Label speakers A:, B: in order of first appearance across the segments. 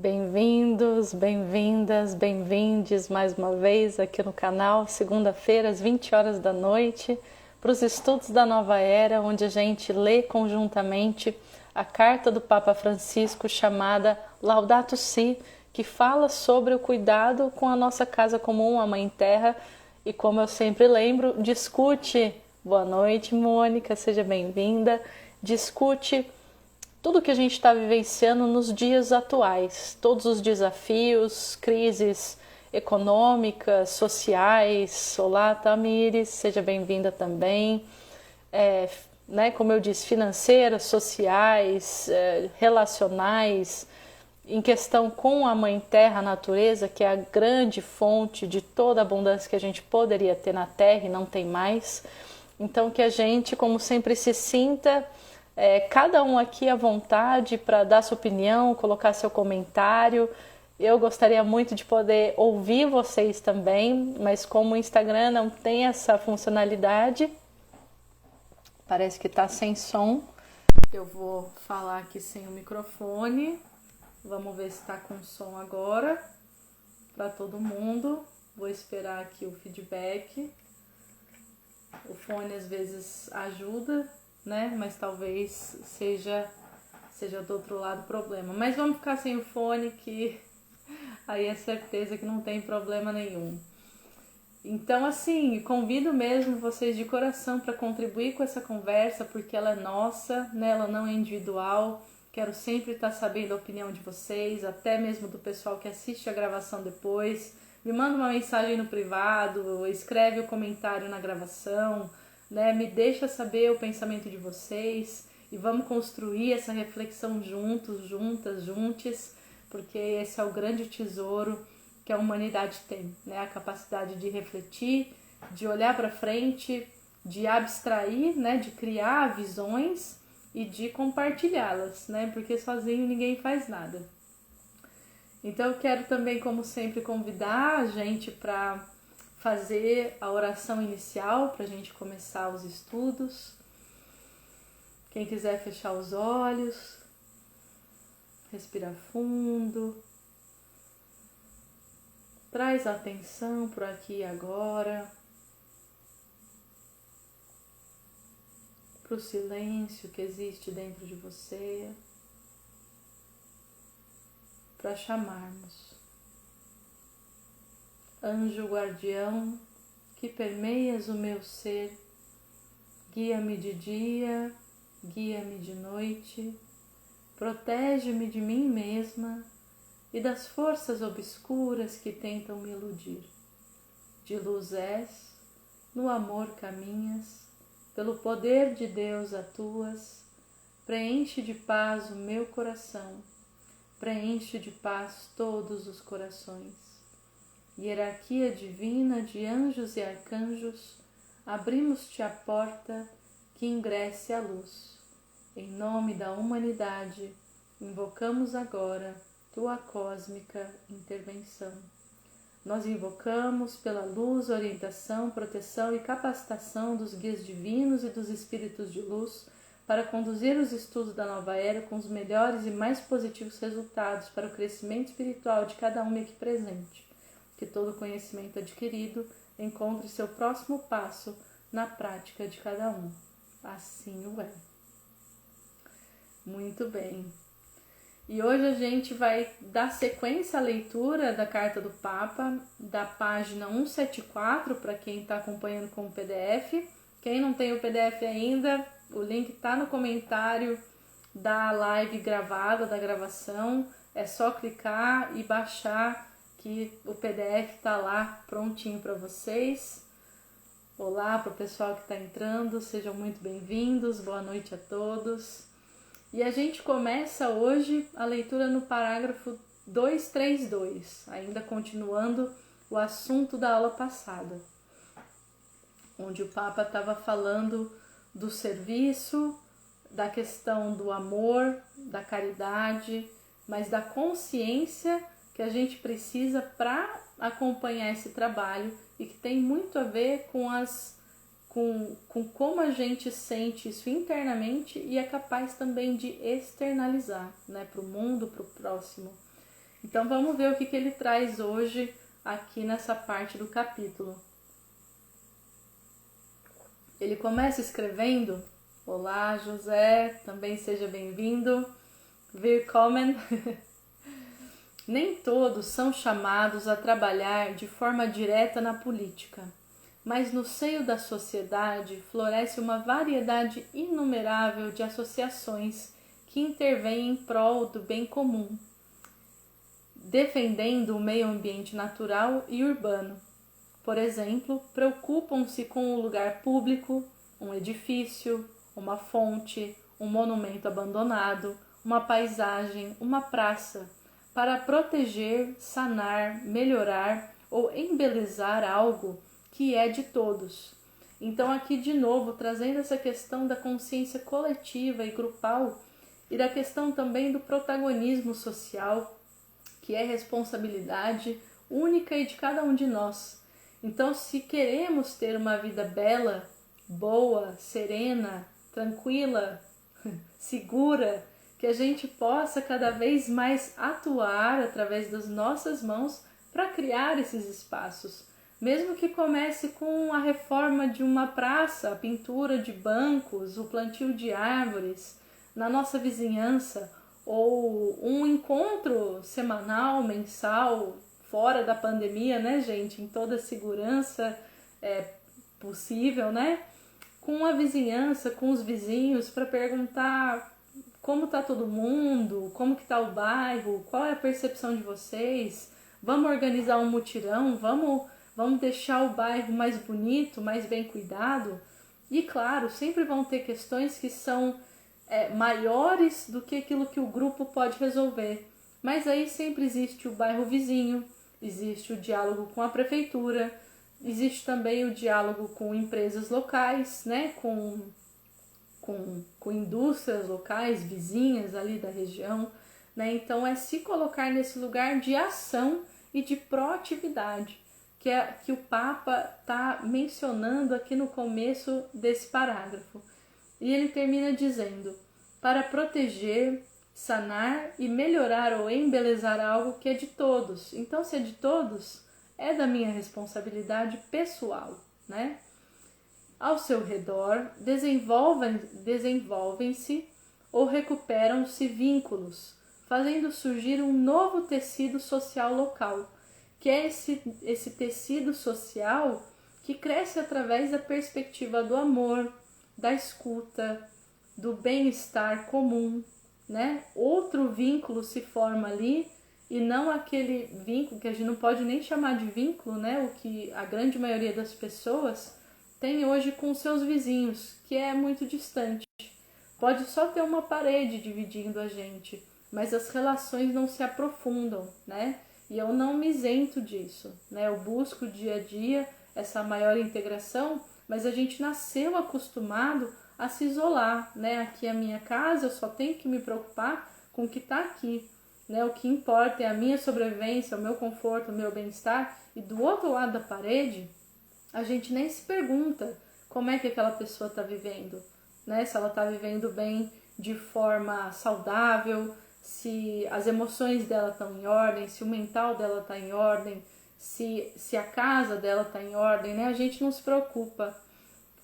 A: Bem-vindos, bem-vindas, bem-vindes mais uma vez aqui no canal, segunda-feira às 20 horas da noite, para os estudos da Nova Era, onde a gente lê conjuntamente a carta do Papa Francisco chamada Laudato Si, que fala sobre o cuidado com a nossa casa comum, a Mãe Terra, e como eu sempre lembro, discute, boa noite Mônica, seja bem-vinda, discute tudo que a gente está vivenciando nos dias atuais, todos os desafios, crises econômicas, sociais. Olá, Tamires, seja bem-vinda também. Como eu disse, financeiras, sociais, relacionais, em questão com a Mãe Terra, a natureza, que é a grande fonte de toda a abundância que a gente poderia ter na Terra e não tem mais. Então que a gente, como sempre, se sinta cada um aqui à vontade para dar sua opinião, colocar seu comentário. Eu gostaria muito de poder ouvir vocês também, mas como o Instagram não tem essa funcionalidade, parece que está sem som. Eu vou falar aqui sem o microfone. Vamos ver se está com som agora para todo mundo. Vou esperar aqui o feedback. O fone às vezes ajuda, né? Mas talvez seja do outro lado o problema. Mas vamos ficar sem o fone, que aí é certeza que não tem problema nenhum. Então, assim, convido mesmo vocês de coração para contribuir com essa conversa, porque ela é nossa, né? Ela não é individual. Quero sempre estar sabendo a opinião de vocês, até mesmo do pessoal que assiste a gravação depois. Me manda uma mensagem no privado, escreve o comentário na gravação, né? Me deixa saber o pensamento de vocês e vamos construir essa reflexão juntos, juntas, juntes, porque esse é o grande tesouro que a humanidade tem, né? A capacidade de refletir, de olhar para frente, de abstrair, né? De criar visões e de compartilhá-las, né? Porque sozinho ninguém faz nada. Então eu quero também, como sempre, convidar a gente para fazer a oração inicial para a gente começar os estudos. Quem quiser fechar os olhos, respira fundo, traz a atenção para aqui e agora, para o silêncio que existe dentro de você, para chamarmos. Anjo guardião, que permeias o meu ser, guia-me de dia, guia-me de noite, protege-me de mim mesma e das forças obscuras que tentam me iludir. De luz és, no amor caminhas, pelo poder de Deus atuas, preenche de paz o meu coração, preenche de paz todos os corações. Hierarquia divina de anjos e arcanjos, abrimos-te a porta que ingresse a luz. Em nome da humanidade, invocamos agora tua cósmica intervenção. Nós invocamos pela luz, orientação, proteção e capacitação dos guias divinos e dos espíritos de luz para conduzir os estudos da Nova Era com os melhores e mais positivos resultados para o crescimento espiritual de cada um aqui presente. Que todo conhecimento adquirido encontre seu próximo passo na prática de cada um. Assim o é. Muito bem. E hoje a gente vai dar sequência à leitura da Carta do Papa, da página 174, para quem está acompanhando com o PDF. Quem não tem o PDF ainda, o link está no comentário da live gravada, da gravação. É só clicar e baixar que o PDF está lá prontinho para vocês. Olá para o pessoal que está entrando, sejam muito bem-vindos, boa noite a todos. E a gente começa hoje a leitura no parágrafo 232, ainda continuando o assunto da aula passada, onde o Papa estava falando do serviço, da questão do amor, da caridade, mas da consciência que a gente precisa para acompanhar esse trabalho e que tem muito a ver com como a gente sente isso internamente e é capaz também de externalizar, né, para o mundo, para o próximo. Então vamos ver o que ele traz hoje aqui nessa parte do capítulo. Ele começa escrevendo: Olá, José, também seja bem-vindo. Willkommen. Nem todos são chamados a trabalhar de forma direta na política, mas no seio da sociedade floresce uma variedade inumerável de associações que intervêm em prol do bem comum, defendendo o meio ambiente natural e urbano. Por exemplo, preocupam-se com o lugar público, um edifício, uma fonte, um monumento abandonado, uma paisagem, uma praça, para proteger, sanar, melhorar ou embelezar algo que é de todos. Então aqui de novo trazendo essa questão da consciência coletiva e grupal e da questão também do protagonismo social, que é responsabilidade única e de cada um de nós. Então, se queremos ter uma vida bela, boa, serena, tranquila, segura, que a gente possa cada vez mais atuar através das nossas mãos para criar esses espaços. Mesmo que comece com a reforma de uma praça, a pintura de bancos, o plantio de árvores na nossa vizinhança, ou um encontro semanal, mensal, fora da pandemia, né, gente? Em toda a segurança possível, né? Com a vizinhança, com os vizinhos, para perguntar como tá todo mundo, como que tá o bairro, qual é a percepção de vocês, vamos organizar um mutirão, vamos deixar o bairro mais bonito, mais bem cuidado. E claro, sempre vão ter questões que são maiores do que aquilo que o grupo pode resolver. Mas aí sempre existe o bairro vizinho, existe o diálogo com a prefeitura, existe também o diálogo com empresas locais, né, com indústrias locais, vizinhas ali da região, né? Então é se colocar nesse lugar de ação e de proatividade, que o Papa está mencionando aqui no começo desse parágrafo. E ele termina dizendo: para proteger, sanar e melhorar ou embelezar algo que é de todos. Então, se é de todos, é da minha responsabilidade pessoal, né? Ao seu redor, desenvolvem-se ou recuperam-se vínculos, fazendo surgir um novo tecido social local, que é esse tecido social que cresce através da perspectiva do amor, da escuta, do bem-estar comum, né? Outro vínculo se forma ali e não aquele vínculo que a gente não pode nem chamar de vínculo, né? O que a grande maioria das pessoas tem hoje com seus vizinhos, que é muito distante. Pode só ter uma parede dividindo a gente, mas as relações não se aprofundam, né? E eu não me isento disso, né? Eu busco dia a dia essa maior integração, mas a gente nasceu acostumado a se isolar, né? Aqui é a minha casa, eu só tenho que me preocupar com o que está aqui, né? O que importa é a minha sobrevivência, o meu conforto, o meu bem-estar. E do outro lado da parede, a gente nem se pergunta como é que aquela pessoa está vivendo, né? Se ela está vivendo bem de forma saudável, se as emoções dela estão em ordem, se o mental dela está em ordem, se a casa dela está em ordem, né? A gente não se preocupa.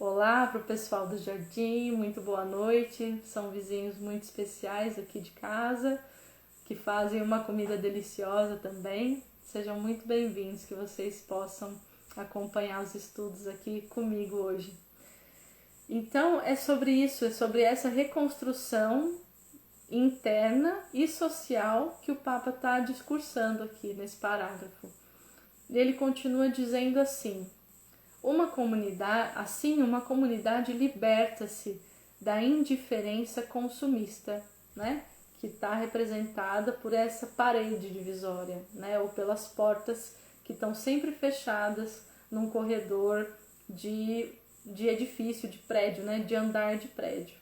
A: Olá para o pessoal do jardim, muito boa noite. São vizinhos muito especiais aqui de casa, que fazem uma comida deliciosa também. Sejam muito bem-vindos, que vocês possam acompanhar os estudos aqui comigo hoje. Então é sobre isso, é sobre essa reconstrução interna e social que o Papa está discursando aqui nesse parágrafo. Ele continua dizendo assim: uma comunidade liberta-se da indiferença consumista, né? Que está representada por essa parede divisória, né? Ou pelas portas que estão sempre fechadas num corredor de edifício, de prédio, né? De andar de prédio.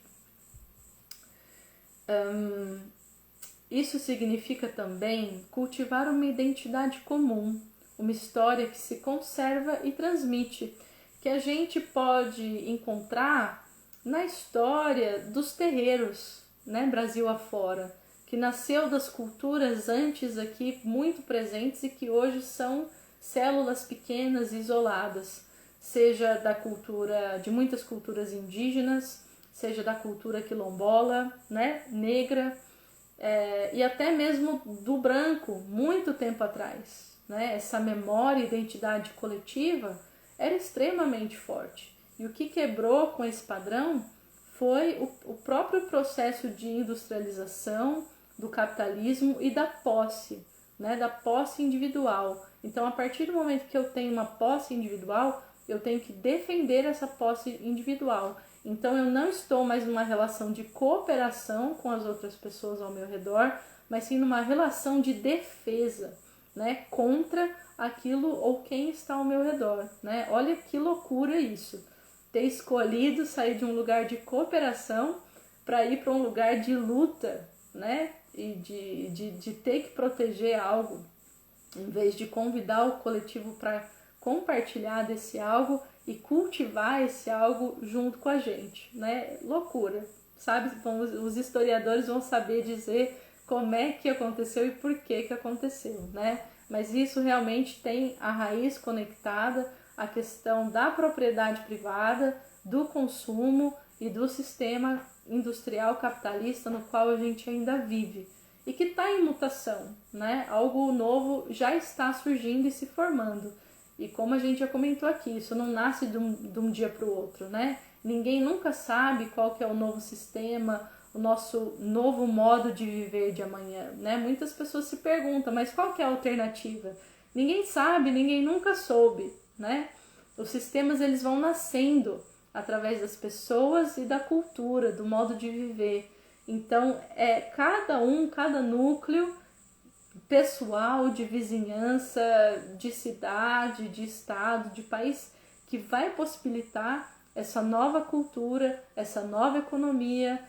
A: Isso significa também cultivar uma identidade comum, uma história que se conserva e transmite, que a gente pode encontrar na história dos terreiros, né, Brasil afora, que nasceu das culturas antes aqui muito presentes e que hoje são células pequenas isoladas, seja da cultura, de muitas culturas indígenas, seja da cultura quilombola, né, negra, e até mesmo do branco, muito tempo atrás, né? Essa memória e identidade coletiva era extremamente forte. E o que quebrou com esse padrão foi o próprio processo de industrialização, do capitalismo e da posse, né? Da posse individual. Então, a partir do momento que eu tenho uma posse individual, eu tenho que defender essa posse individual. Então, eu não estou mais numa relação de cooperação com as outras pessoas ao meu redor, mas sim numa relação de defesa, né? Contra aquilo ou quem está ao meu redor, né? Olha que loucura isso. Ter escolhido sair de um lugar de cooperação para ir para um lugar de luta, né? E de ter que proteger algo, em vez de convidar o coletivo para compartilhar desse algo e cultivar esse algo junto com a gente, né? Loucura, sabe? Os historiadores vão saber dizer como é que aconteceu e por que aconteceu, né? Mas isso realmente tem a raiz conectada à questão da propriedade privada, do consumo e do sistema industrial capitalista no qual a gente ainda vive e que está em mutação, né? Algo novo já está surgindo e se formando. E como a gente já comentou aqui, isso não nasce de um dia para o outro, né? Ninguém nunca sabe qual que é o novo sistema, o nosso novo modo de viver de amanhã, né? Muitas pessoas se perguntam, mas qual que é a alternativa? Ninguém sabe, ninguém nunca soube, né? Os sistemas, eles vão nascendo através das pessoas e da cultura, do modo de viver. Então, cada núcleo pessoal, de vizinhança, de cidade, de estado, de país, que vai possibilitar essa nova cultura, essa nova economia,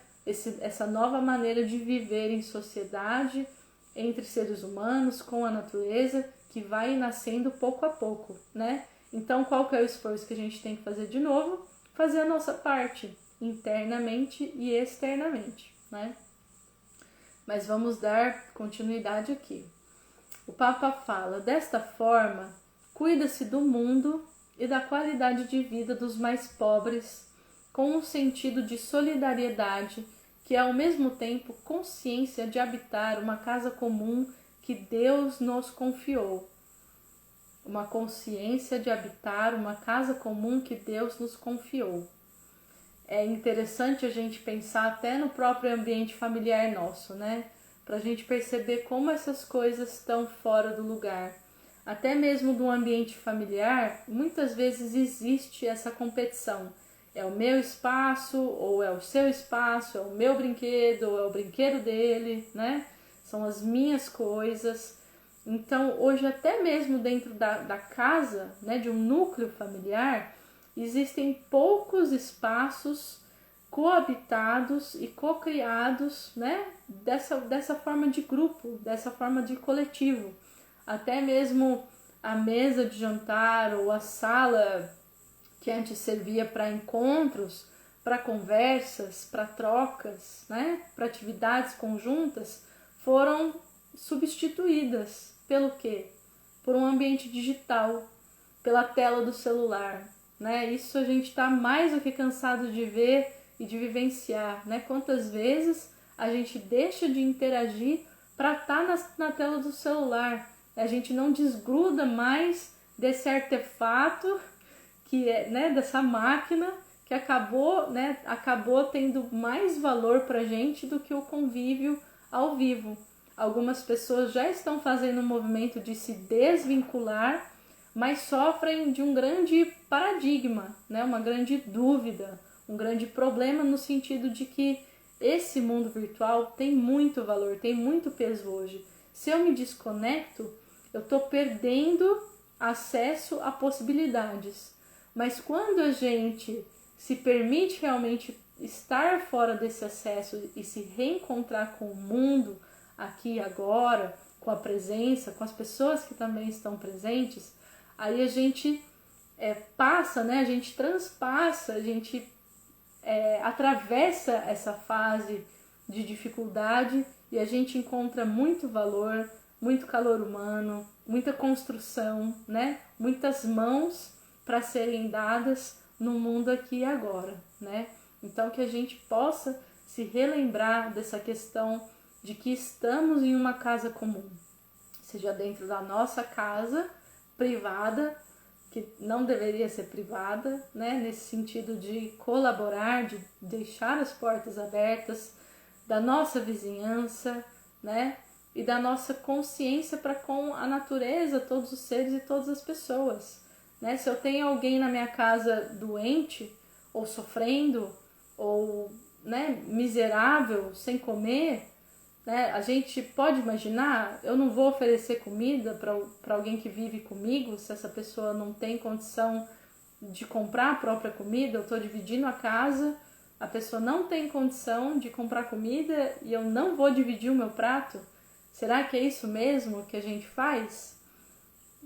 A: essa nova maneira de viver em sociedade, entre seres humanos, com a natureza, que vai nascendo pouco a pouco, né? Então, qual que é o esforço que a gente tem que fazer de novo? Fazer a nossa parte, internamente e externamente, né? Mas vamos dar continuidade aqui. O Papa fala, desta forma, cuida-se do mundo e da qualidade de vida dos mais pobres, com um sentido de solidariedade, que é ao mesmo tempo consciência de habitar uma casa comum que Deus nos confiou. Uma consciência de habitar uma casa comum que Deus nos confiou. É interessante a gente pensar até no próprio ambiente familiar nosso, né? Para a gente perceber como essas coisas estão fora do lugar. Até mesmo do ambiente familiar, muitas vezes existe essa competição. É o meu espaço, ou é o seu espaço, é o meu brinquedo, ou é o brinquedo dele, né? São as minhas coisas. Então, hoje até mesmo dentro da casa, né, de um núcleo familiar, existem poucos espaços coabitados e cocriados, né, dessa forma de grupo, dessa forma de coletivo. Até mesmo a mesa de jantar ou a sala que antes servia para encontros, para conversas, para trocas, né, para atividades conjuntas, foram substituídas pelo quê? Por um ambiente digital, pela tela do celular, né? Isso a gente está mais do que cansado de ver e de vivenciar, né? Quantas vezes a gente deixa de interagir para estar na tela do celular? A gente não desgruda mais desse artefato que é, né, dessa máquina que acabou tendo mais valor para a gente do que o convívio ao vivo. Algumas pessoas já estão fazendo um movimento de se desvincular, mas sofrem de um grande paradigma, né? Uma grande dúvida, um grande problema no sentido de que esse mundo virtual tem muito valor, tem muito peso hoje. Se eu me desconecto, eu estou perdendo acesso a possibilidades. Mas quando a gente se permite realmente estar fora desse acesso e se reencontrar com o mundo, aqui e agora, com a presença, com as pessoas que também estão presentes, aí a gente passa, né? A gente transpassa, a gente atravessa essa fase de dificuldade e a gente encontra muito valor, muito calor humano, muita construção, né? Muitas mãos para serem dadas no mundo aqui e agora, né? Então que a gente possa se relembrar dessa questão de que estamos em uma casa comum, seja dentro da nossa casa privada, que não deveria ser privada, né? Nesse sentido de colaborar, de deixar as portas abertas, da nossa vizinhança, né? E da nossa consciência para com a natureza, todos os seres e todas as pessoas, né? Se eu tenho alguém na minha casa doente, ou sofrendo, ou, né, miserável, sem comer, né? A gente pode imaginar, eu não vou oferecer comida para alguém que vive comigo, se essa pessoa não tem condição de comprar a própria comida, eu estou dividindo a casa, a pessoa não tem condição de comprar comida e eu não vou dividir o meu prato. Será que é isso mesmo que a gente faz?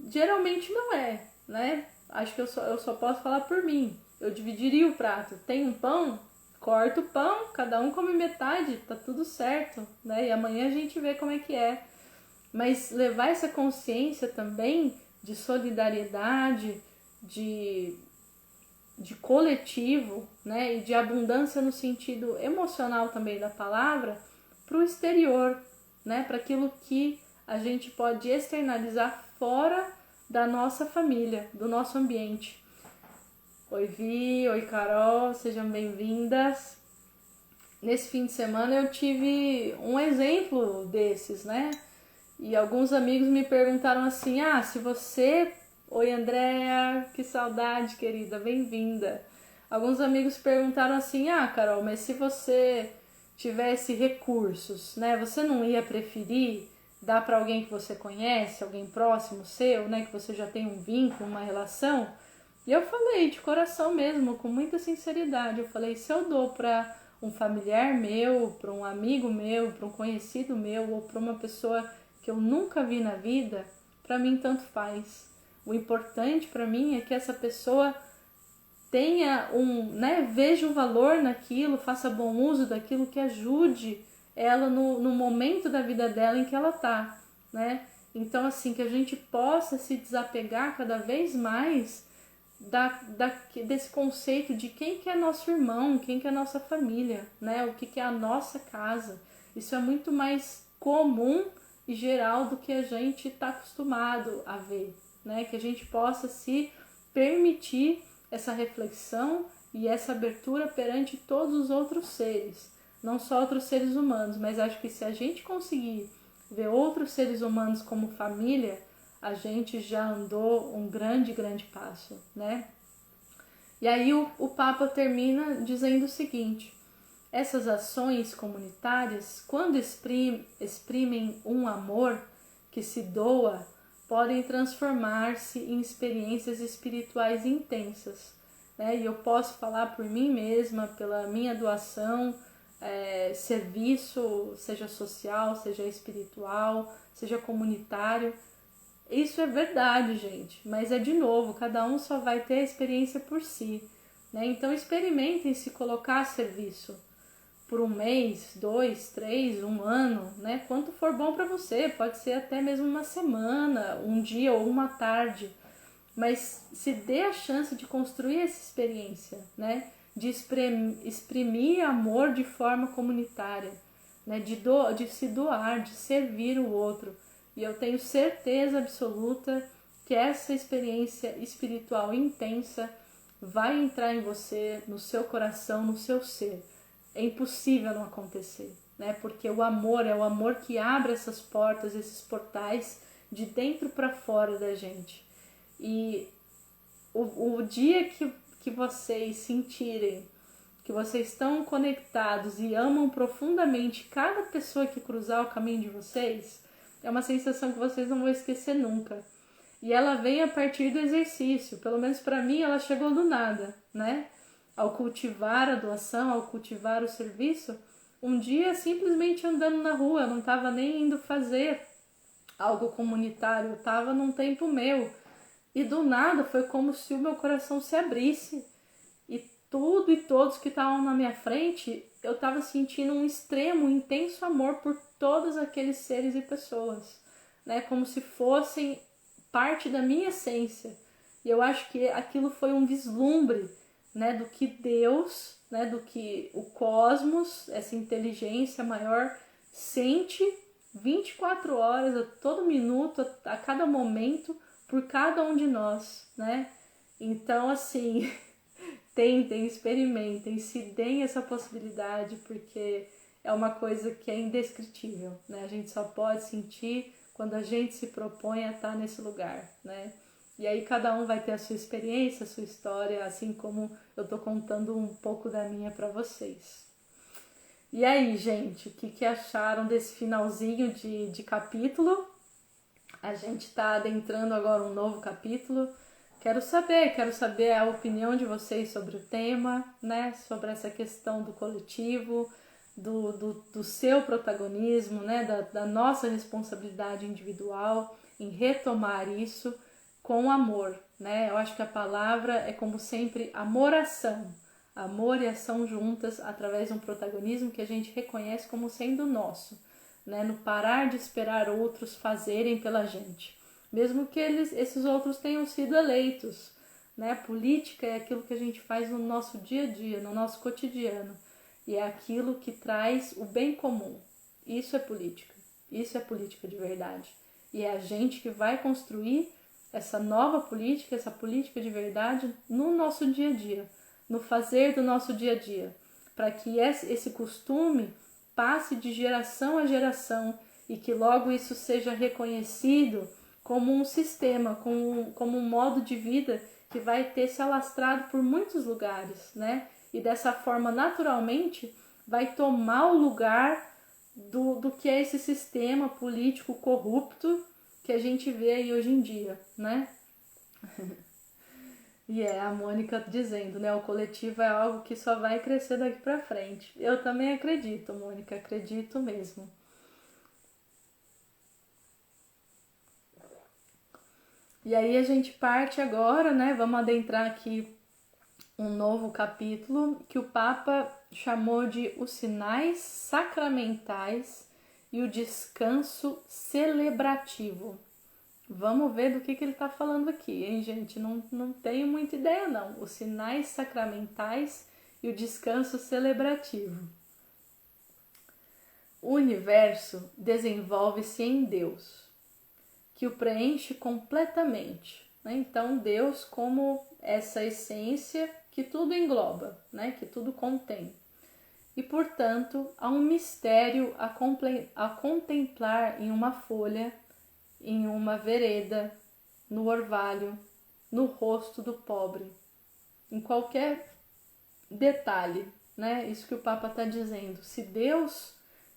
A: Geralmente não é, né? Acho que eu só posso falar por mim. Eu dividiria o prato. Tem um pão? Corta o pão, cada um come metade, tá tudo certo, né? E amanhã a gente vê como é que é. Mas levar essa consciência também de solidariedade, de coletivo, né? E de abundância no sentido emocional também da palavra, para o exterior, né? Para aquilo que a gente pode externalizar fora da nossa família, do nosso ambiente. Oi Vi, oi Carol, sejam bem-vindas. Nesse fim de semana eu tive um exemplo desses, né? E alguns amigos me perguntaram assim, se você... Oi Andréa, que saudade querida, bem-vinda. Alguns amigos perguntaram assim, Carol, mas se você tivesse recursos, né? Você não ia preferir dar para alguém que você conhece, alguém próximo seu, né? Que você já tem um vínculo, uma relação? E eu falei de coração mesmo, com muita sinceridade. Eu falei, se eu dou para um familiar meu, para um amigo meu, para um conhecido meu ou para uma pessoa que eu nunca vi na vida, para mim tanto faz. O importante para mim é que essa pessoa tenha veja o valor naquilo, faça bom uso daquilo, que ajude ela no momento da vida dela em que ela tá, né? Então, assim, que a gente possa se desapegar cada vez mais desse conceito de quem que é nosso irmão, quem que é nossa família, né? O que é a nossa casa. Isso é muito mais comum e geral do que a gente está acostumado a ver, né? Que a gente possa se permitir essa reflexão e essa abertura perante todos os outros seres, não só outros seres humanos, mas acho que se a gente conseguir ver outros seres humanos como família, a gente já andou um grande, grande passo, né? E aí o Papa termina dizendo o seguinte: essas ações comunitárias, quando exprimem um amor que se doa, podem transformar-se em experiências espirituais intensas, né? E eu posso falar por mim mesma, pela minha doação, serviço, seja social, seja espiritual, seja comunitário. Isso é verdade, gente, mas é de novo, cada um só vai ter a experiência por si, né? Então experimentem se colocar a serviço por um mês, 2, 3, um ano, né? Quanto for bom para você, pode ser até mesmo uma semana, um dia ou uma tarde, mas se dê a chance de construir essa experiência, né? De exprimir amor de forma comunitária, né? De se doar, de servir o outro. E eu tenho certeza absoluta que essa experiência espiritual intensa vai entrar em você, no seu coração, no seu ser. É impossível não acontecer, né? Porque o amor é o amor que abre essas portas, esses portais de dentro para fora da gente. E o dia que vocês sentirem que vocês estão conectados e amam profundamente cada pessoa que cruzar o caminho de vocês, é uma sensação que vocês não vão esquecer nunca. E ela vem a partir do exercício. Pelo menos para mim, ela chegou do nada, né? Ao cultivar a doação, ao cultivar o serviço, um dia simplesmente andando na rua, eu não estava nem indo fazer algo comunitário, eu estava num tempo meu. E do nada foi como se o meu coração se abrisse. E tudo e todos que estavam na minha frente, eu estava sentindo um extremo, intenso amor por todos aqueles seres e pessoas, né? Como se fossem parte da minha essência. E eu acho que aquilo foi um vislumbre, né, do que Deus, né, do que o cosmos, essa inteligência maior, sente 24 horas, a todo minuto, a cada momento, por cada um de nós, né? Então, assim, tentem, experimentem, se deem essa possibilidade, porque é uma coisa que é indescritível, né? A gente só pode sentir quando a gente se propõe a estar nesse lugar, né? E aí cada um vai ter a sua experiência, a sua história, assim como eu tô contando um pouco da minha para vocês. E aí, gente, o que acharam desse finalzinho de capítulo? A gente tá adentrando agora um novo capítulo. Quero saber a opinião de vocês sobre o tema, né? Sobre essa questão do coletivo, do seu protagonismo, né? Da nossa responsabilidade individual em retomar isso com amor, né? Eu acho que a palavra é, como sempre, amor-ação. Amor e ação juntas através de um protagonismo que a gente reconhece como sendo nosso, né? No parar de esperar outros fazerem pela gente. Mesmo que esses outros tenham sido eleitos, né? Política é aquilo que a gente faz no nosso dia a dia, no nosso cotidiano. E é aquilo que traz o bem comum. Isso é política. Isso é política de verdade. E é a gente que vai construir essa nova política, essa política de verdade no nosso dia a dia, no fazer do nosso dia a dia, para que esse costume passe de geração a geração e que logo isso seja reconhecido como um sistema, como um modo de vida que vai ter se alastrado por muitos lugares, né? E dessa forma, naturalmente, vai tomar o lugar do que é esse sistema político corrupto que a gente vê aí hoje em dia, né? E é a Mônica dizendo, né? O coletivo é algo que só vai crescer daqui pra frente. Eu também acredito, Mônica, acredito mesmo. E aí a gente parte agora, né? Vamos adentrar aqui um novo capítulo que o Papa chamou de os sinais sacramentais e o descanso celebrativo. Vamos ver do que ele está falando aqui, hein, gente? Não tenho muita ideia, não. Os sinais sacramentais e o descanso celebrativo. O universo desenvolve-se em Deus, que o preenche completamente, né? Então, Deus como essa essência que tudo engloba, né? Que tudo contém. E, portanto, há um mistério a contemplar em uma folha, em uma vereda, no orvalho, no rosto do pobre, em qualquer detalhe, né? Isso que o Papa está dizendo. Se Deus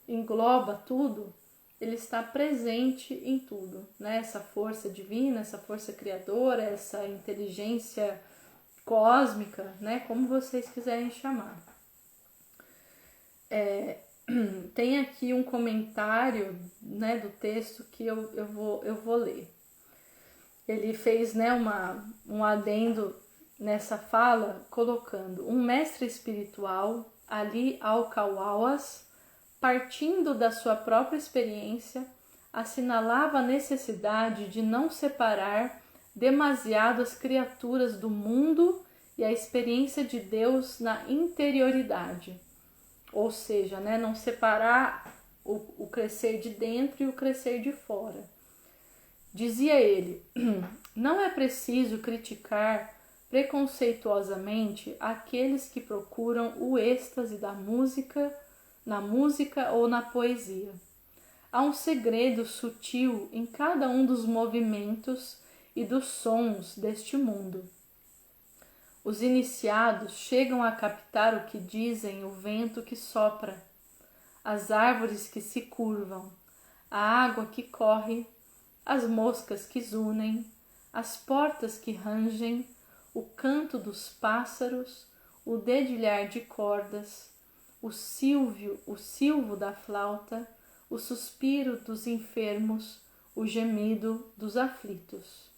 A: engloba tudo, ele está presente em tudo, né? Essa força divina, essa força criadora, essa inteligência cósmica, né? Como vocês quiserem chamar. Tem aqui um comentário, né, do texto que eu vou ler. Ele fez, né, um adendo nessa fala, colocando um mestre espiritual, Ali Al-Kawawas, partindo da sua própria experiência, assinalava a necessidade de não separar demasiado as criaturas do mundo e a experiência de Deus na interioridade. Ou seja, né, não separar o crescer de dentro e o crescer de fora. Dizia ele, não é preciso criticar preconceituosamente aqueles que procuram o êxtase da música, na música ou na poesia. Há um segredo sutil em cada um dos movimentos e dos sons deste mundo. Os iniciados chegam a captar o que dizem o vento que sopra, as árvores que se curvam, a água que corre, as moscas que zunem, as portas que rangem, o canto dos pássaros, o dedilhar de cordas, o silvo da flauta, o suspiro dos enfermos, o gemido dos aflitos.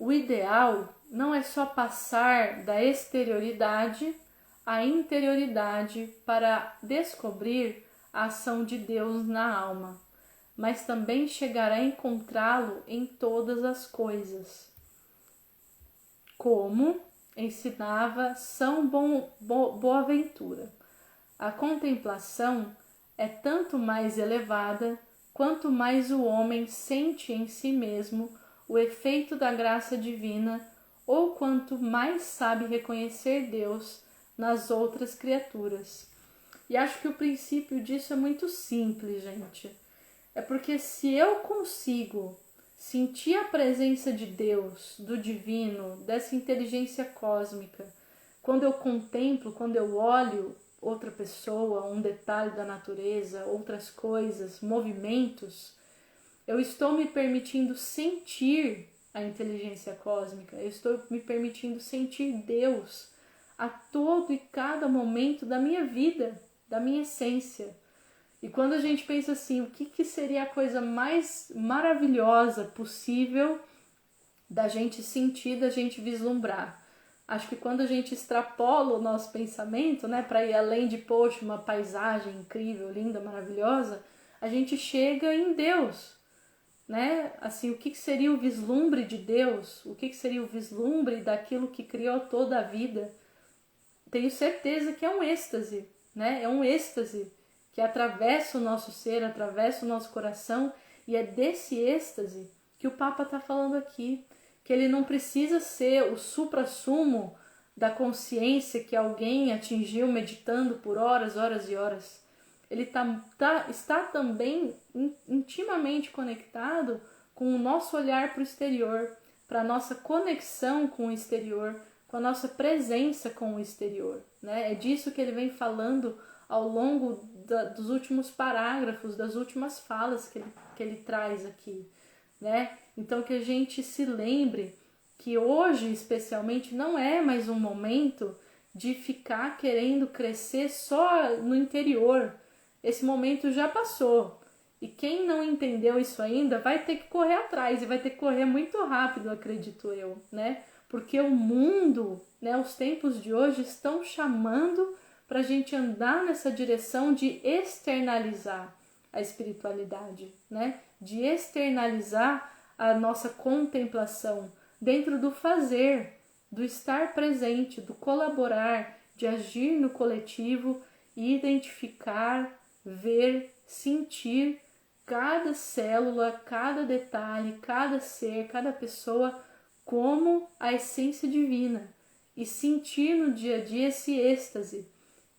A: O ideal não é só passar da exterioridade a interioridade para descobrir a ação de Deus na alma, mas também chegar a encontrá-lo em todas as coisas. Como ensinava São Boaventura, a contemplação é tanto mais elevada quanto mais o homem sente em si mesmo o efeito da graça divina, ou quanto mais sabe reconhecer Deus nas outras criaturas. E acho que o princípio disso é muito simples, gente. É porque se eu consigo sentir a presença de Deus, do divino, dessa inteligência cósmica, quando eu contemplo, quando eu olho outra pessoa, um detalhe da natureza, outras coisas, movimentos, eu estou me permitindo sentir a inteligência cósmica, eu estou me permitindo sentir Deus a todo e cada momento da minha vida, da minha essência. E quando a gente pensa assim, o que seria a coisa mais maravilhosa possível da gente sentir, da gente vislumbrar? Acho que quando a gente extrapola o nosso pensamento, né, para ir além de, poxa, uma paisagem incrível, linda, maravilhosa, a gente chega em Deus, né? Assim, o que seria o vislumbre de Deus? O que seria o vislumbre daquilo que criou toda a vida? Tenho certeza que é um êxtase, né? É um êxtase que atravessa o nosso ser, atravessa o nosso coração, e é desse êxtase que o Papa está falando aqui, que ele não precisa ser o suprassumo da consciência que alguém atingiu meditando por horas, horas e horas. Ele está também intimamente conectado com o nosso olhar para o exterior, para a nossa conexão com o exterior, com a nossa presença com o exterior, né? É disso que ele vem falando ao longo dos últimos parágrafos, das últimas falas que ele traz aqui, né? Então que a gente se lembre que hoje, especialmente, não é mais um momento de ficar querendo crescer só no interior. Esse momento já passou. E quem não entendeu isso ainda vai ter que correr atrás, e vai ter que correr muito rápido, acredito eu, né? Porque o mundo, né, os tempos de hoje estão chamando para a gente andar nessa direção de externalizar a espiritualidade, né? De externalizar a nossa contemplação dentro do fazer, do estar presente, do colaborar, de agir no coletivo e identificar, ver, sentir cada célula, cada detalhe, cada ser, cada pessoa como a essência divina, e sentir no dia a dia esse êxtase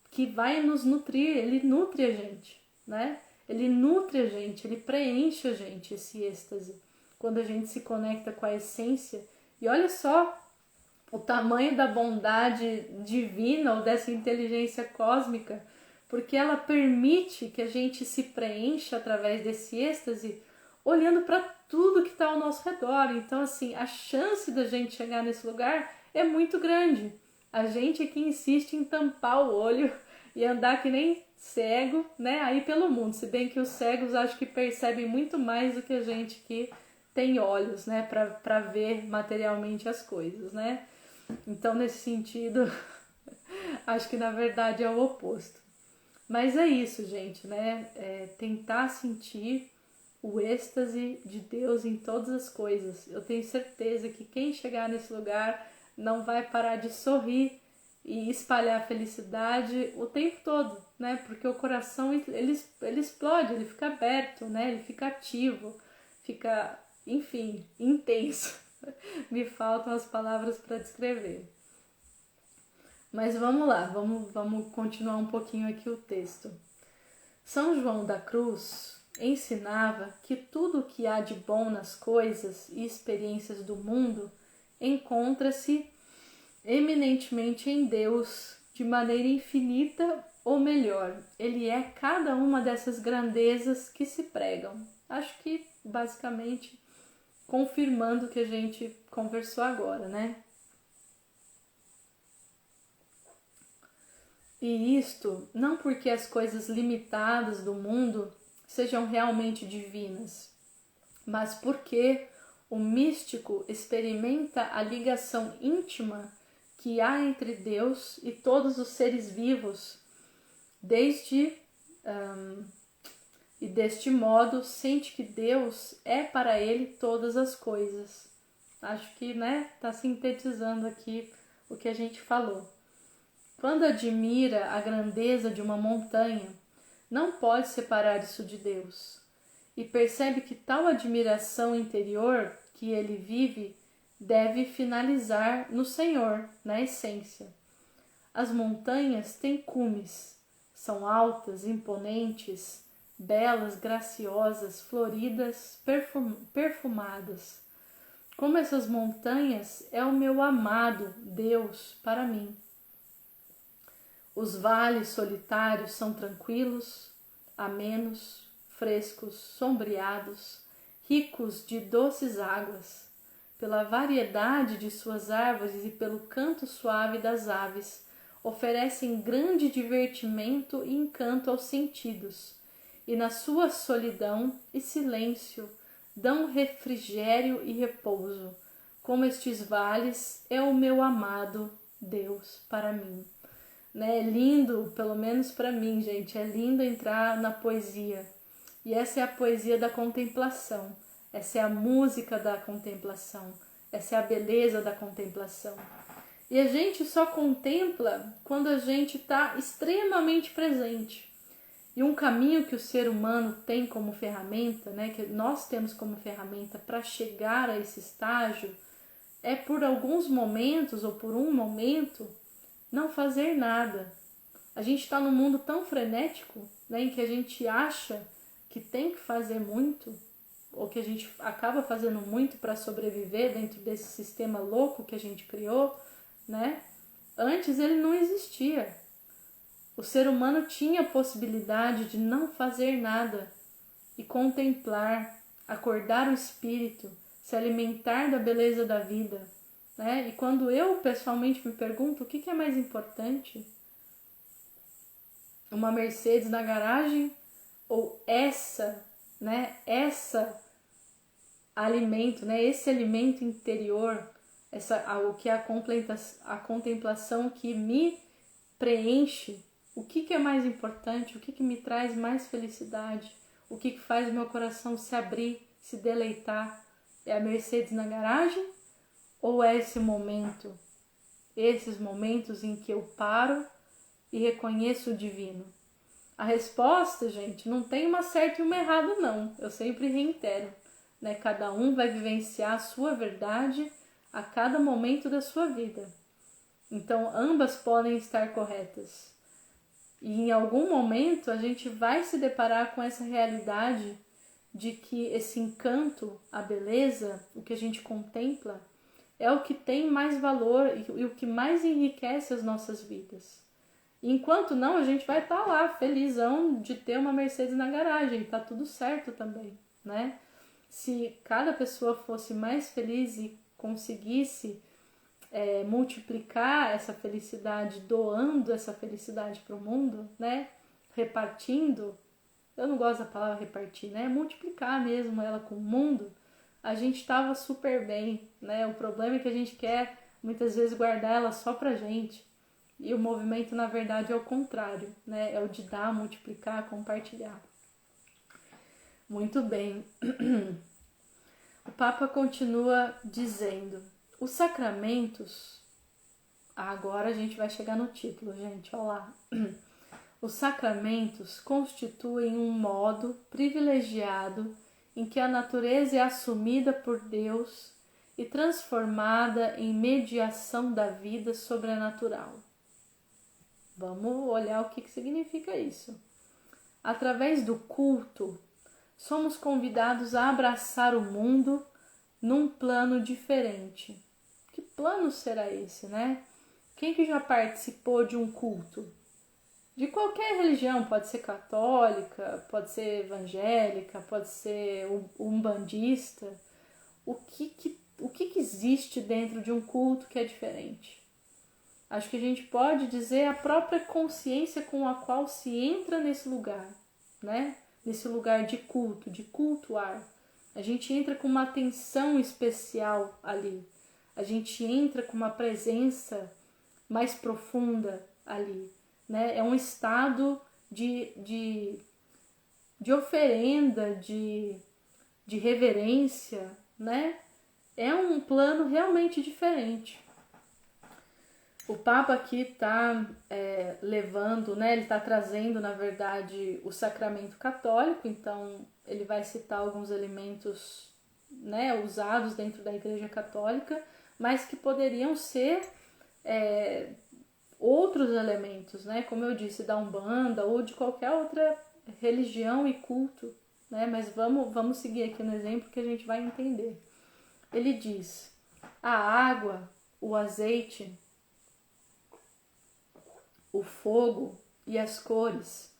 A: que vai nos nutrir. Ele nutre a gente, né? Ele nutre a gente, ele preenche a gente, esse êxtase, quando a gente se conecta com a essência. E olha só o tamanho da bondade divina, ou dessa inteligência cósmica, porque ela permite que a gente se preencha através desse êxtase, olhando para tudo que está ao nosso redor. Então, assim, a chance da gente chegar nesse lugar é muito grande. A gente é que insiste em tampar o olho e andar que nem cego, né, aí pelo mundo. Se bem que os cegos acho que percebem muito mais do que a gente que tem olhos, né, para ver materialmente as coisas, né. Então, nesse sentido, acho que na verdade é o oposto. Mas é isso, gente, né? Tentar sentir o êxtase de Deus em todas as coisas. Eu tenho certeza que quem chegar nesse lugar não vai parar de sorrir e espalhar felicidade o tempo todo, né? Porque o coração, ele explode, ele fica aberto, né? Ele fica ativo, fica, enfim, intenso. Me faltam as palavras para descrever. Mas vamos lá, vamos continuar um pouquinho aqui o texto. São João da Cruz ensinava que tudo o que há de bom nas coisas e experiências do mundo encontra-se eminentemente em Deus, de maneira infinita, ou melhor, ele é cada uma dessas grandezas que se pregam. Acho que basicamente confirmando o que a gente conversou agora, né? E isto não porque as coisas limitadas do mundo sejam realmente divinas, mas porque o místico experimenta a ligação íntima que há entre Deus e todos os seres vivos, e deste modo sente que Deus é para ele todas as coisas. Acho que, tá sintetizando aqui o que a gente falou. Quando admira a grandeza de uma montanha, não pode separar isso de Deus. E percebe que tal admiração interior que ele vive deve finalizar no Senhor, na essência. As montanhas têm cumes, são altas, imponentes, belas, graciosas, floridas, perfumadas. Como essas montanhas é o meu amado Deus para mim. Os vales solitários são tranquilos, amenos, frescos, sombreados, ricos de doces águas, pela variedade de suas árvores e pelo canto suave das aves, oferecem grande divertimento e encanto aos sentidos, e na sua solidão e silêncio dão refrigério e repouso. Como estes vales é o meu amado Deus para mim. É lindo, pelo menos para mim, gente, é lindo entrar na poesia. E essa é a poesia da contemplação, essa é a música da contemplação, essa é a beleza da contemplação. E a gente só contempla quando a gente está extremamente presente. E um caminho que o ser humano tem como ferramenta, que nós temos como ferramenta para chegar a esse estágio, é por alguns momentos ou por um momento não fazer nada. A gente está num mundo tão frenético, em que a gente acha que tem que fazer muito, ou que a gente acaba fazendo muito para sobreviver dentro desse sistema louco que a gente criou, Antes ele não existia. O ser humano tinha a possibilidade de não fazer nada e contemplar, acordar o espírito, se alimentar da beleza da vida. E quando eu pessoalmente me pergunto o que é mais importante, uma Mercedes na garagem ou esse alimento, esse alimento interior, o que é a contemplação que me preenche, o que é mais importante, o que me traz mais felicidade, o que faz o meu coração se abrir, se deleitar, é a Mercedes na garagem? Ou é esses momentos em que eu paro e reconheço o divino? A resposta, gente, não tem uma certa e uma errada, não. Eu sempre reitero, Cada um vai vivenciar a sua verdade a cada momento da sua vida. Então, ambas podem estar corretas. E em algum momento a gente vai se deparar com essa realidade de que esse encanto, a beleza, o que a gente contempla, é o que tem mais valor e o que mais enriquece as nossas vidas. Enquanto não, a gente vai estar lá, felizão de ter uma Mercedes na garagem, tá tudo certo também, Se cada pessoa fosse mais feliz e conseguisse multiplicar essa felicidade, doando essa felicidade para o mundo, repartindo, eu não gosto da palavra repartir, multiplicar mesmo ela com o mundo, a gente estava super bem, O problema é que a gente quer muitas vezes guardar ela só pra gente. E o movimento, na verdade, é o contrário, É o de dar, multiplicar, compartilhar. Muito bem. O Papa continua dizendo: os sacramentos... Agora a gente vai chegar no título, gente, olha lá. Os sacramentos constituem um modo privilegiado em que a natureza é assumida por Deus e transformada em mediação da vida sobrenatural. Vamos olhar o que significa isso. Através do culto, somos convidados a abraçar o mundo num plano diferente. Que plano será esse, Quem que já participou de um culto? De qualquer religião, pode ser católica, pode ser evangélica, pode ser umbandista. O que existe dentro de um culto que é diferente? Acho que a gente pode dizer a própria consciência com a qual se entra nesse lugar, Nesse lugar de culto, de cultuar. A gente entra com uma atenção especial ali. A gente entra com uma presença mais profunda ali, né? É um estado de oferenda, de reverência, né? É um plano realmente diferente. O Papa aqui está levando, né? Ele está trazendo, na verdade, o sacramento católico, então ele vai citar alguns elementos, né, usados dentro da Igreja Católica, mas que poderiam ser outros elementos, né? Como eu disse, da Umbanda ou de qualquer outra religião e culto, né? Mas vamos seguir aqui no exemplo que a gente vai entender. Ele diz: a água, o azeite, o fogo e as cores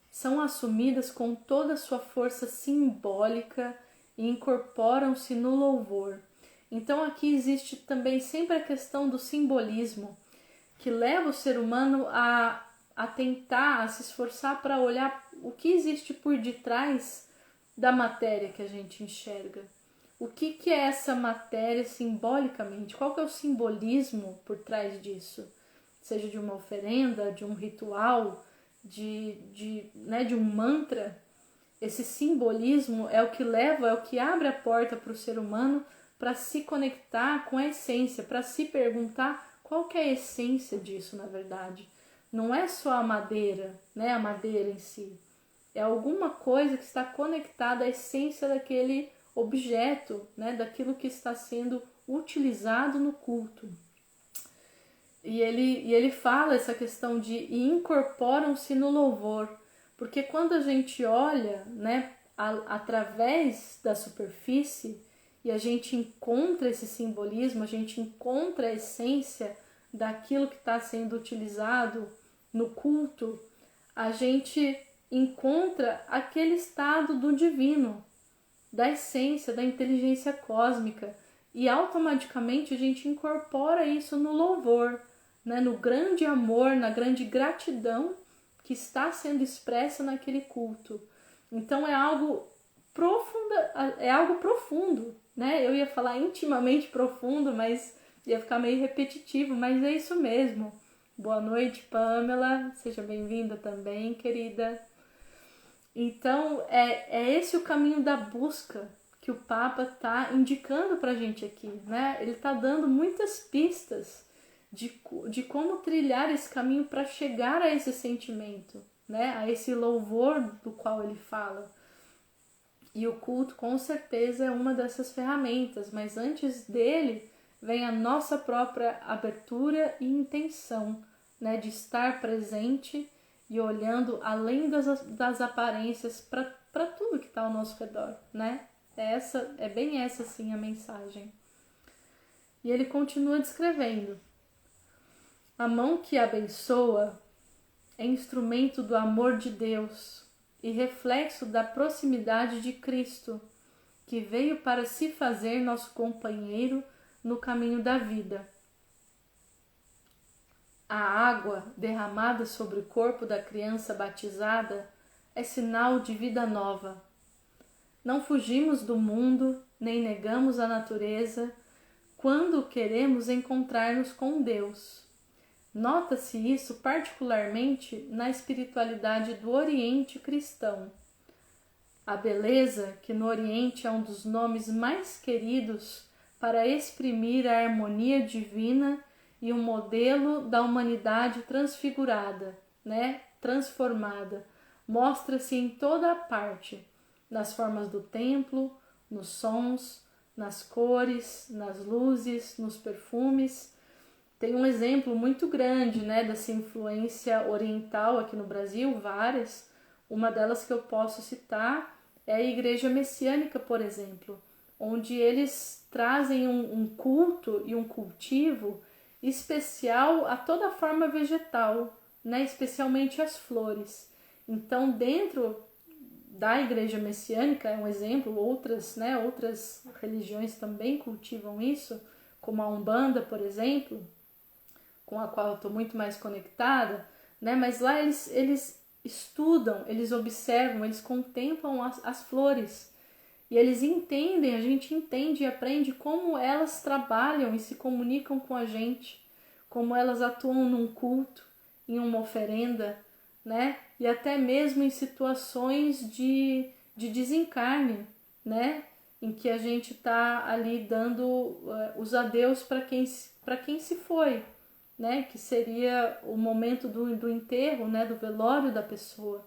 A: são assumidas com toda a sua força simbólica e incorporam-se no louvor. Então aqui existe também sempre a questão do simbolismo, que leva o ser humano a tentar, a se esforçar para olhar o que existe por detrás da matéria que a gente enxerga. O que é essa matéria simbolicamente? Qual que é o simbolismo por trás disso? Seja de uma oferenda, de um ritual, de um mantra. Esse simbolismo é o que leva, é o que abre a porta para o ser humano para se conectar com a essência, para se perguntar qual que é a essência disso, na verdade. Não é só a madeira, né? A madeira em si. É alguma coisa que está conectada à essência daquele objeto, né? Daquilo que está sendo utilizado no culto. E ele fala essa questão de e incorporam-se no louvor. Porque quando a gente olha, né, através da superfície e a gente encontra esse simbolismo, a gente encontra a essência daquilo que está sendo utilizado no culto, a gente encontra aquele estado do divino, da essência, da inteligência cósmica, e automaticamente a gente incorpora isso no louvor, né? No grande amor, na grande gratidão que está sendo expressa naquele culto. Então é algo profundo, né? Eu ia falar intimamente profundo, mas ia ficar meio repetitivo, mas é isso mesmo. Boa noite, Pamela, seja bem-vinda também, querida. Então é esse o caminho da busca que o Papa está indicando para a gente aqui, né? Ele está dando muitas pistas de como trilhar esse caminho para chegar a esse sentimento, né? A esse louvor do qual ele fala. E o culto com certeza é uma dessas ferramentas, mas antes dele vem a nossa própria abertura e intenção, né? De estar presente e olhando além das aparências para tudo que está ao nosso redor, né? É bem essa sim a mensagem. E ele continua descrevendo: a mão que abençoa é instrumento do amor de Deus e reflexo da proximidade de Cristo, que veio para se fazer nosso companheiro no caminho da vida. A água derramada sobre o corpo da criança batizada é sinal de vida nova. Não fugimos do mundo, nem negamos a natureza, quando queremos encontrar-nos com Deus. Nota-se isso particularmente na espiritualidade do Oriente cristão. A beleza, que no Oriente é um dos nomes mais queridos para exprimir a harmonia divina e um modelo da humanidade transfigurada, né? Transformada, mostra-se em toda a parte, nas formas do templo, nos sons, nas cores, nas luzes, nos perfumes. Tem um exemplo muito grande, né, dessa influência oriental aqui no Brasil, várias. Uma delas que eu posso citar é a Igreja Messiânica, por exemplo, onde eles trazem um culto e um cultivo especial a toda forma vegetal, né, especialmente as flores. Então, dentro da Igreja Messiânica, é um exemplo, outras religiões também cultivam isso, como a Umbanda, por exemplo, com a qual eu estou muito mais conectada, né? Mas lá eles estudam, eles observam, eles contemplam as flores e eles entendem, a gente entende e aprende como elas trabalham e se comunicam com a gente, como elas atuam num culto, em uma oferenda, né? E até mesmo em situações de desencarne, né? Em que a gente está ali dando os adeus para quem se foi, né? Que seria o momento do enterro, né? Do velório da pessoa.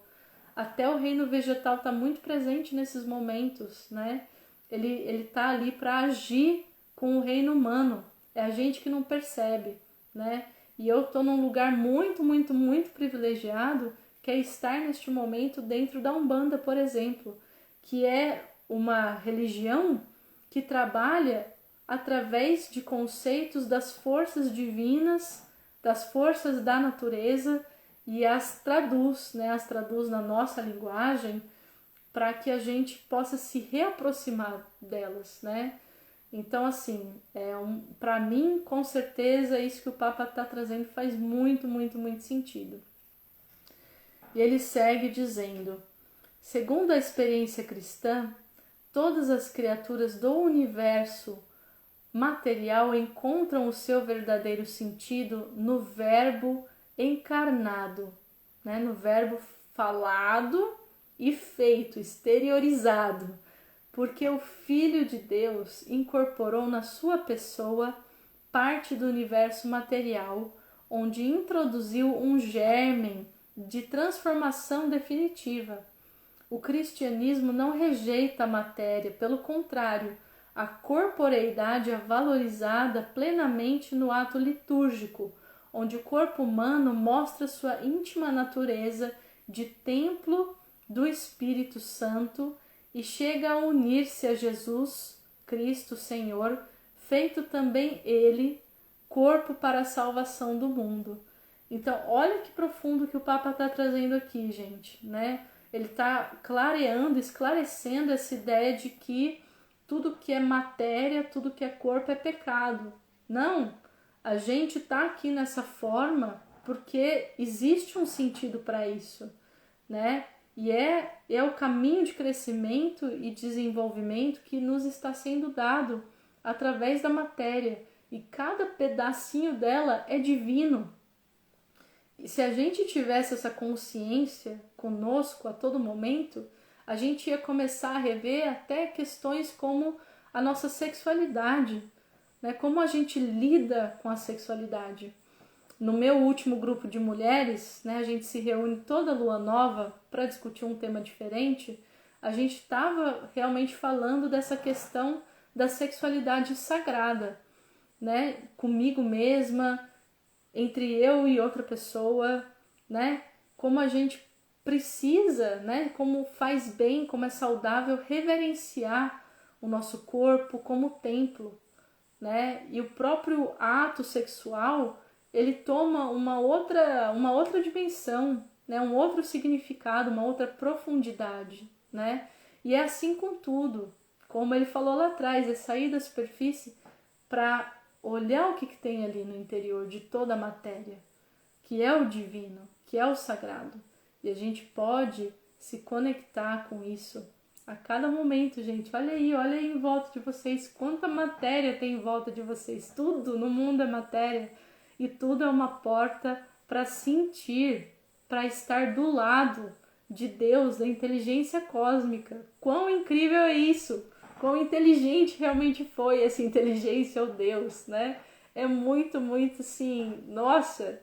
A: Até o reino vegetal está muito presente nesses momentos, né? Ele está ali para agir com o reino humano. É a gente que não percebe, né? E eu estou num lugar muito, muito, muito privilegiado, que é estar neste momento dentro da Umbanda, por exemplo, que é uma religião que trabalha através de conceitos das forças divinas, das forças da natureza, e as traduz, né? As traduz na nossa linguagem para que a gente possa se reaproximar delas, né? Então, assim, para mim, com certeza, isso que o Papa está trazendo faz muito, muito, muito sentido. E ele segue dizendo: segundo a experiência cristã, todas as criaturas do universo material encontram o seu verdadeiro sentido no verbo encarnado, né? No verbo falado e feito, exteriorizado, porque o Filho de Deus incorporou na sua pessoa parte do universo material, onde introduziu um germen de transformação definitiva. O cristianismo não rejeita a matéria, pelo contrário, a corporeidade é valorizada plenamente no ato litúrgico, onde o corpo humano mostra sua íntima natureza de templo do Espírito Santo e chega a unir-se a Jesus Cristo Senhor, feito também ele corpo para a salvação do mundo. Então, olha que profundo que o Papa está trazendo aqui, gente, né? Ele está clareando, esclarecendo essa ideia de que tudo que é matéria, tudo que é corpo é pecado. Não, a gente está aqui nessa forma porque existe um sentido para isso, né? E é o caminho de crescimento e desenvolvimento que nos está sendo dado através da matéria. E cada pedacinho dela é divino. E se a gente tivesse essa consciência conosco a todo momento, a gente ia começar a rever até questões como a nossa sexualidade, né? Como a gente lida com a sexualidade. No meu último grupo de mulheres, né, a gente se reúne toda lua nova para discutir um tema diferente. A gente estava realmente falando dessa questão da sexualidade sagrada, né? Comigo mesma, entre eu e outra pessoa, né? Como a gente precisa, né? Como faz bem, como é saudável reverenciar o nosso corpo como templo, né? E o próprio ato sexual, ele toma uma outra dimensão, né? Um outro significado, uma outra profundidade, né? E é assim com tudo, como ele falou lá atrás, é sair da superfície para olhar o que tem ali no interior de toda a matéria, que é o divino, que é o sagrado. E a gente pode se conectar com isso a cada momento, gente. Olha aí em volta de vocês, quanta matéria tem em volta de vocês. Tudo no mundo é matéria e tudo é uma porta para sentir, para estar do lado de Deus, da inteligência cósmica. Quão incrível é isso! Quão inteligente realmente foi essa inteligência ou Deus, né? É muito, muito assim, nossa,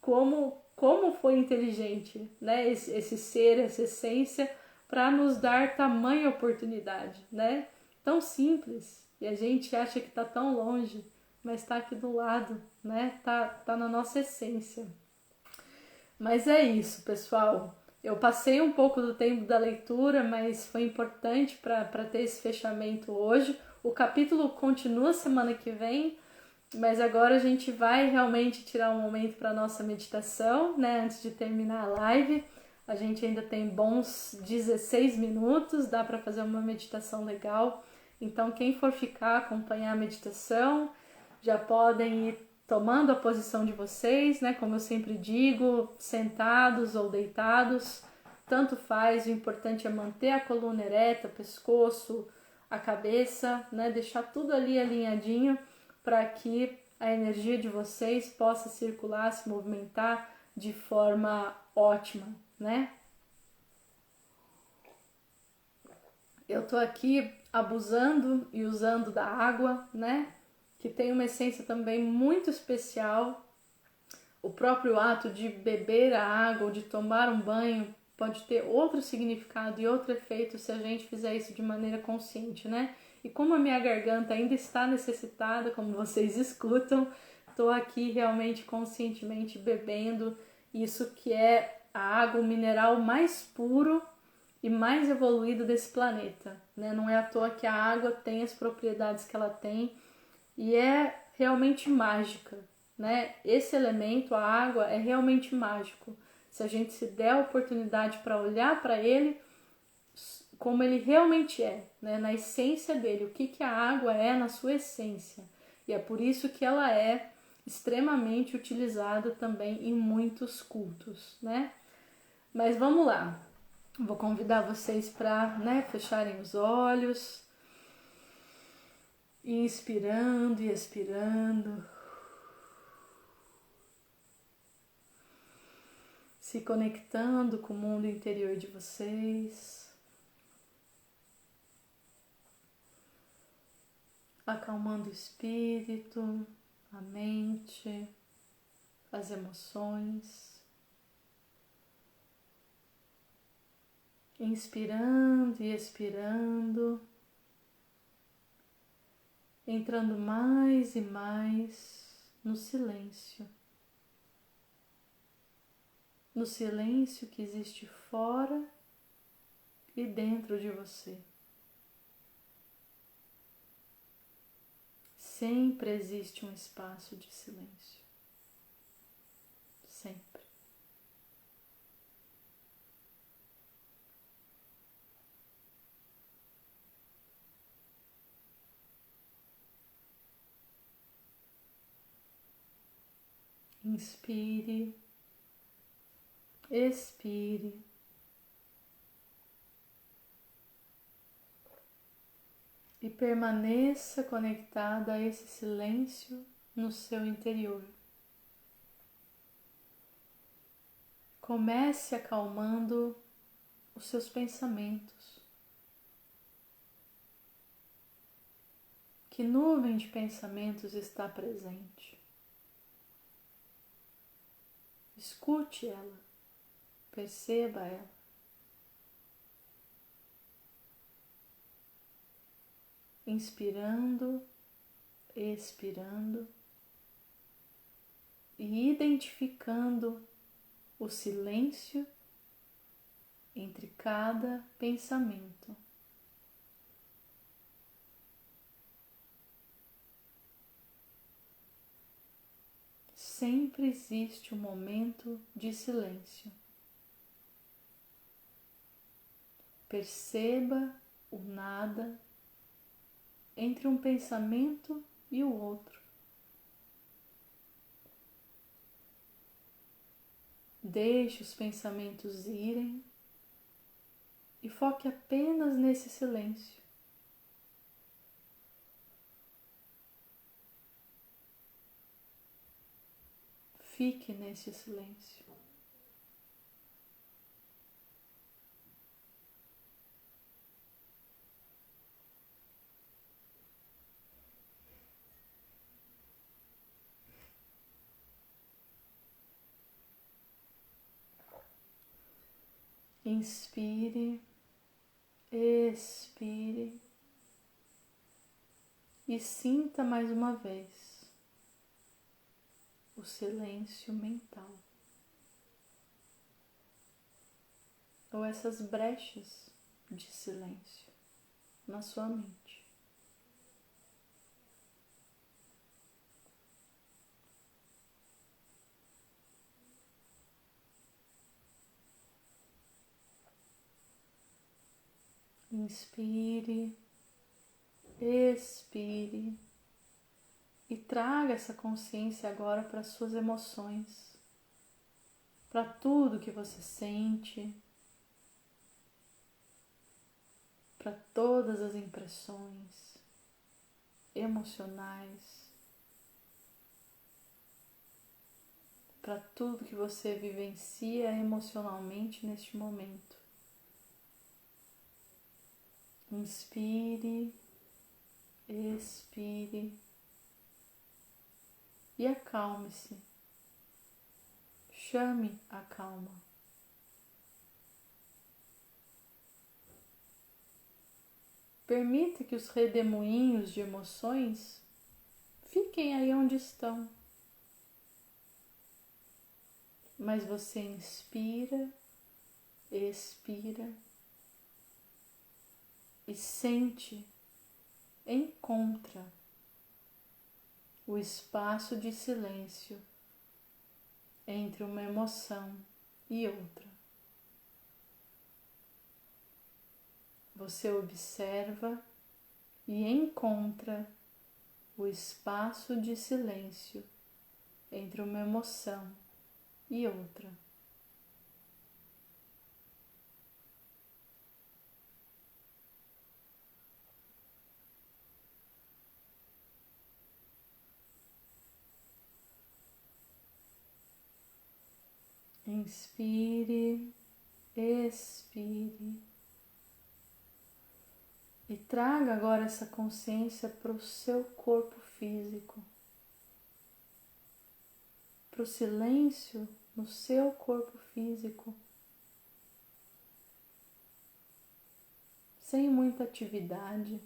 A: como foi inteligente, né? Esse ser, essa essência, para nos dar tamanha oportunidade, né? Tão simples, e a gente acha que está tão longe, mas está aqui do lado, né? Tá na nossa essência. Mas é isso, pessoal. Eu passei um pouco do tempo da leitura, mas foi importante para ter esse fechamento hoje. O capítulo continua semana que vem, mas agora a gente vai realmente tirar um momento para nossa meditação, né? Antes de terminar a live. A gente ainda tem bons 16 minutos, dá para fazer uma meditação legal. Então, quem for ficar, acompanhar a meditação, já podem ir tomando a posição de vocês, né? Como eu sempre digo, sentados ou deitados, tanto faz. O importante é manter a coluna ereta, o pescoço, a cabeça, né? Deixar tudo ali alinhadinho para que a energia de vocês possa circular, se movimentar de forma ótima, né? Eu tô aqui abusando e usando da água, né? Que tem uma essência também muito especial. O próprio ato de beber a água ou de tomar um banho pode ter outro significado e outro efeito se a gente fizer isso de maneira consciente, né? E como a minha garganta ainda está necessitada, como vocês escutam, estou aqui realmente conscientemente bebendo isso que é a água, o mineral mais puro e mais evoluído desse planeta, né? Não é à toa que a água tem as propriedades que ela tem e é realmente mágica, né? Esse elemento, a água, é realmente mágico. Se a gente se der a oportunidade para olhar para ele como ele realmente é, né? Na essência dele, o que a água é na sua essência. E é por isso que ela é extremamente utilizada também em muitos cultos, né? Mas vamos lá. Vou convidar vocês para, né, fecharem os olhos, inspirando e expirando, se conectando com o mundo interior de vocês, acalmando o espírito, a mente, as emoções, inspirando e expirando, entrando mais e mais no silêncio que existe fora e dentro de você. Sempre existe um espaço de silêncio. Sempre. Inspire, expire. E permaneça conectada a esse silêncio no seu interior. Comece acalmando os seus pensamentos. Que nuvem de pensamentos está presente? Escute ela, perceba ela. Inspirando, expirando e identificando o silêncio entre cada pensamento. Sempre existe um momento de silêncio. Perceba o nada entre um pensamento e o outro. Deixe os pensamentos irem e foque apenas nesse silêncio. Fique nesse silêncio. Inspire, expire e sinta mais uma vez o silêncio mental, ou essas brechas de silêncio na sua mente. Inspire, expire e traga essa consciência agora para as suas emoções, para tudo que você sente, para todas as impressões emocionais para tudo que você vivencia emocionalmente neste momento. Inspire, expire e acalme-se. Chame a calma. Permita que os redemoinhos de emoções fiquem aí onde estão. Mas você inspira, expira e sente, encontra o espaço de silêncio entre uma emoção e outra. Você observa e encontra o espaço de silêncio entre uma emoção e outra. Inspire, expire e traga agora essa consciência para o seu corpo físico, para o silêncio no seu corpo físico, sem muita atividade.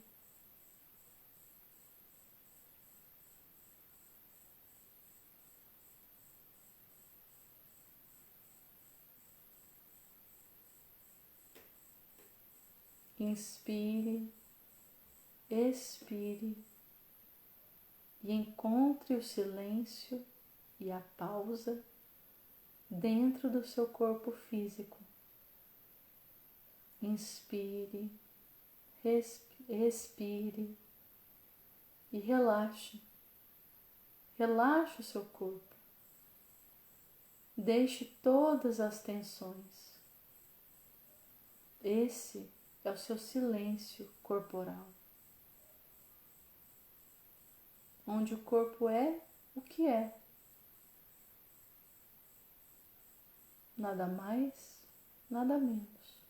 A: Inspire, expire e encontre o silêncio e a pausa dentro do seu corpo físico. Inspire, expire e relaxe. Relaxe o seu corpo. Deixe todas as tensões. Esse é o seu silêncio corporal, onde o corpo é o que é. Nada mais, nada menos.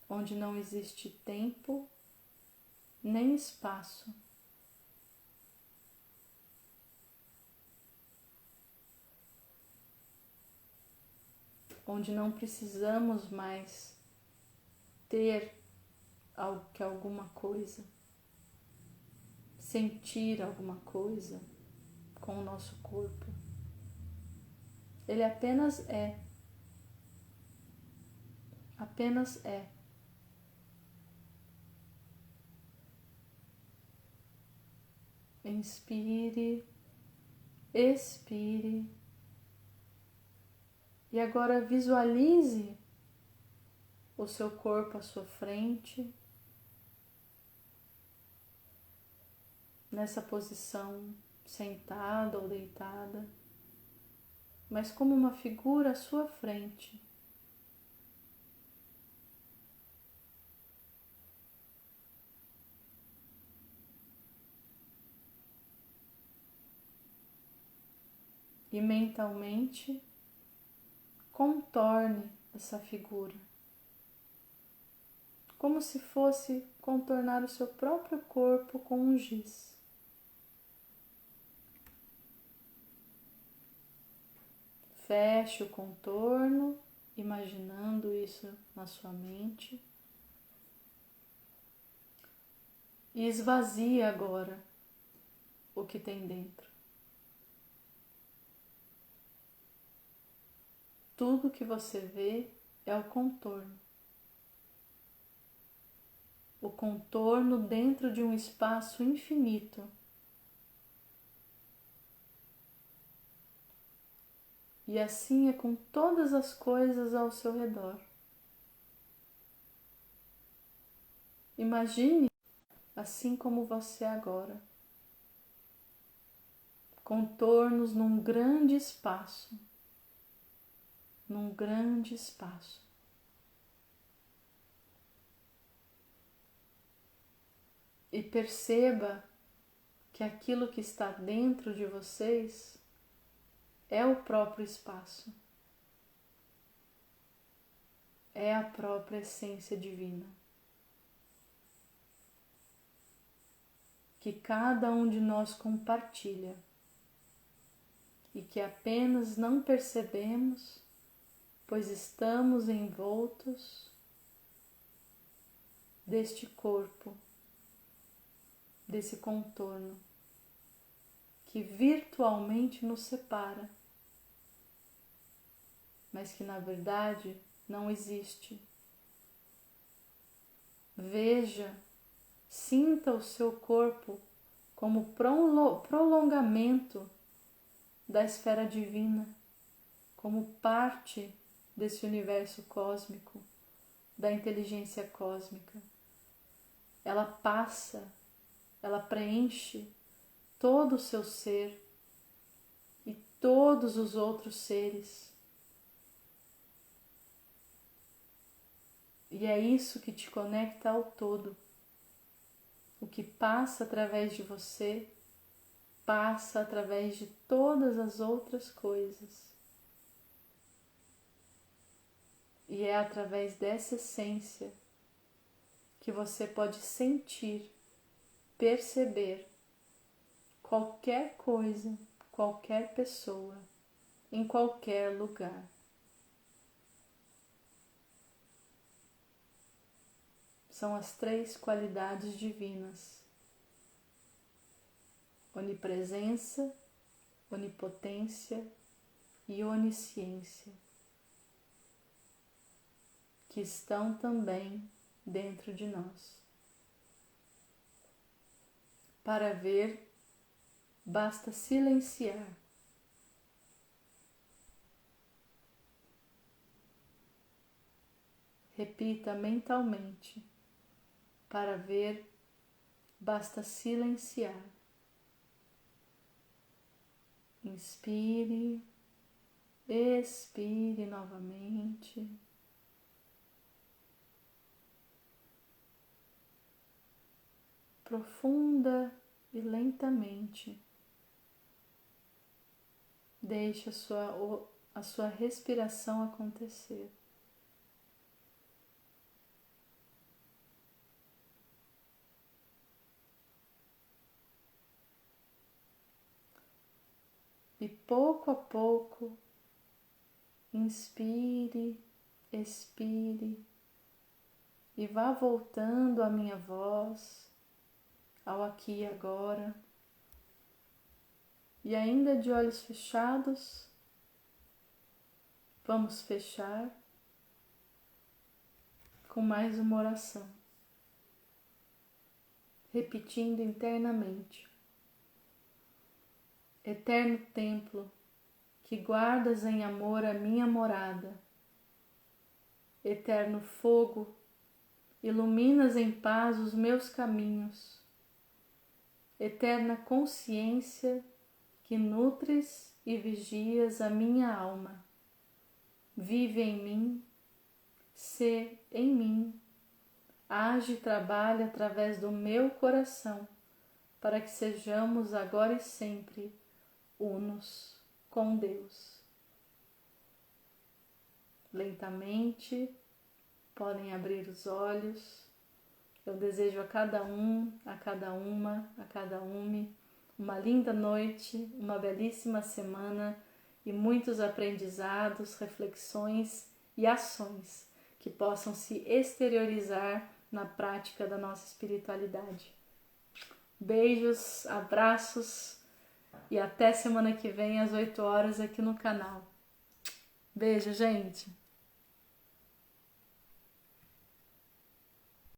A: Onde não existe tempo nem espaço. Onde não precisamos mais ter alguma coisa, sentir alguma coisa com o nosso corpo. Ele apenas é. Apenas é. Inspire, expire e agora visualize o seu corpo à sua frente, nessa posição sentada ou deitada, mas como uma figura à sua frente. E mentalmente contorne essa figura, como se fosse contornar o seu próprio corpo com um giz. Feche o contorno, imaginando isso na sua mente. E esvazie agora o que tem dentro. Tudo que você vê é o contorno. O contorno dentro de um espaço infinito. E assim é com todas as coisas ao seu redor. Imagine assim como você é agora. Contornos num grande espaço. Num grande espaço. e perceba que aquilo que está dentro de vocês é o próprio espaço, é a própria essência divina, que cada um de nós compartilha e que apenas não percebemos, pois estamos envoltos deste corpo, desse contorno que virtualmente nos separa, mas que na verdade não existe. Veja, sinta o seu corpo como prolongamento da esfera divina, como parte desse universo cósmico, da inteligência cósmica. Ela passa, ela preenche todo o seu ser e todos os outros seres. E é isso que te conecta ao todo. O que passa através de você, passa através de todas as outras coisas. E é através dessa essência que você pode sentir, perceber qualquer coisa, qualquer pessoa, em qualquer lugar. São as 3 qualidades divinas: onipresença, onipotência e onisciência, que estão também dentro de nós. Para ver, basta silenciar. Repita mentalmente: para ver, basta silenciar. Inspire, expire novamente. Profunda e lentamente. Deixe a sua respiração acontecer. E pouco a pouco, inspire, expire e vá voltando a minha voz ao aqui e agora. E ainda de olhos fechados, vamos fechar com mais uma oração, repetindo internamente: Eterno templo, que guardas em amor a minha morada, eterno fogo, iluminas em paz os meus caminhos, eterna consciência que nutres e vigias a minha alma, vive em mim, sê em mim, age e trabalha através do meu coração, para que sejamos agora e sempre unos com Deus. Lentamente podem abrir os olhos. Eu desejo a cada um, a cada uma, a cada uma linda noite, uma belíssima semana e muitos aprendizados, reflexões e ações que possam se exteriorizar na prática da nossa espiritualidade. Beijos, abraços e até semana que vem às 8 horas aqui no canal. Beijo, gente!